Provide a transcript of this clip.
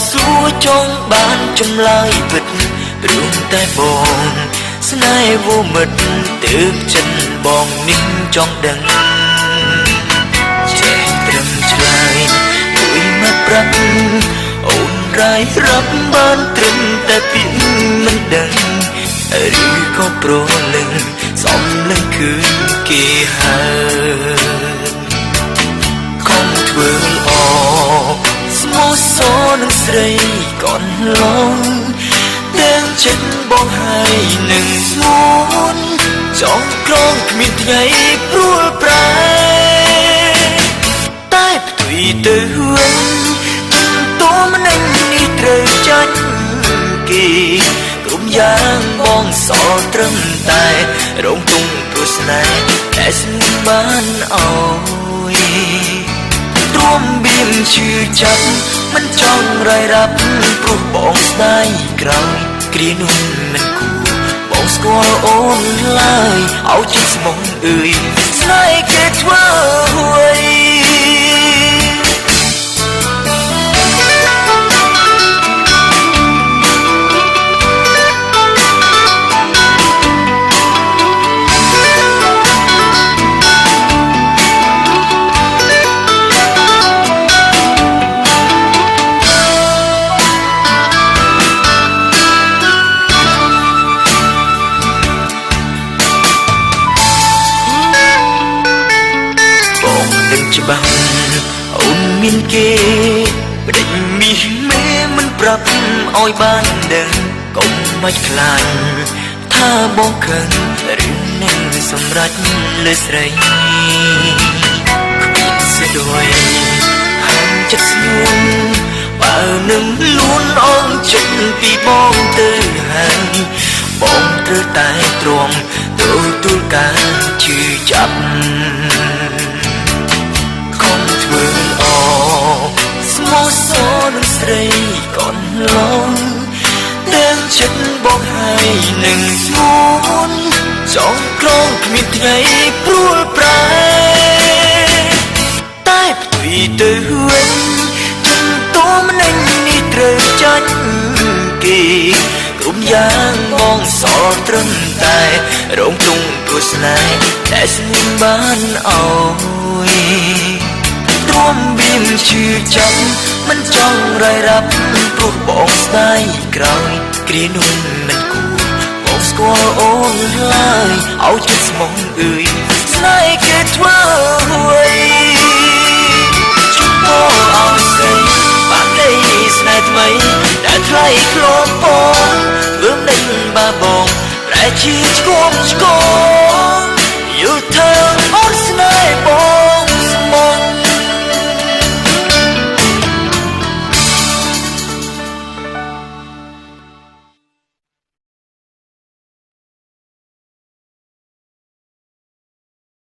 សួរចង់បានចម្លើយពិតព្រមតែបងស្នេហ៍វមិត្តទើបចិត្តបងនេះចង់ដឹងចេះត្រឹមឆ្លើយមួយមកប្រាប់អូនរាយរាប់បានត្រឹមតែពាក្យមិនដឹងឬក៏ប្រលឹងសំលឹងគឺគេហើយខំធ្វើល្អស្មោះសរនឹងស្រីកូនឡងទាំងចិត្តបងហើយនឹងស្មូនចង់ក្រងគ្មានថ្ងៃព្រួលប្រែតែផ្ទុយទៅវិញតួម្នាក់នេះត្រូវចាញ់គេគ្រប់យ៉ាងបងសល់ត្រឹមតែរងទុំព្រោះស្នេហ៍តែស្នេហ៍បានអើយទ្រាំបៀមឈឺចាប់មិនចង់រៃរាប់ព្រោះបងស្ដាយក្រោយគ្រានោះមិនគួរបងស្គាល់អូនឡើយឲ្យជិះស្មងអើយស្នេហ៍គេធ្វើអ្វីច្បាស់អូនមានគេប្តេជ្ញាមីមេមិនប្រាប់ឲ្យបានដឹងកុំបាច់ខ្លាចថាបងខឹងឬនឹងសម្រេចលើស្រីគ្មានស្ដោយហាំចិត្តស្ងួនបើនឹងលួនអងចិត្តពីបងទៅហើយបងត្រូវតែទ្រាំទទួលការឈឺចាប់ធ្វើល្អស្មោះសរនឹងស្រីកូនឡងទាំងចិត្តបងហើយនឹងស្ងួនចង់ក្រងគ្មានថ្ងៃព្រួលប្រែតែផ្ទុយទៅវិញតួម្នាក់នេះត្រូវចាញ់គេគ្រប់យ៉ាងបងសល់ត្រឹមតែរងទុំព្រោះស្នេហ៍តែស្នេហ៍បានអើយទ្រាំបៀមឈឺចាប់មិនចង់រៃរាប់ព្រោះបងស្ដាយក្រោយគ្រានោះមិនគួរបងស្គាល់អូនឡើយឲ្យជិតស្មងអើយស្នេហ៍គេធ្វើអ្វីជុំបងឲ្យស្រីបានដីស្នេហ៍ថ្មីដែលថ្លៃខ្លួនបងធ្វើមិនបាបងប្រែជាឆ្គំឆ្គង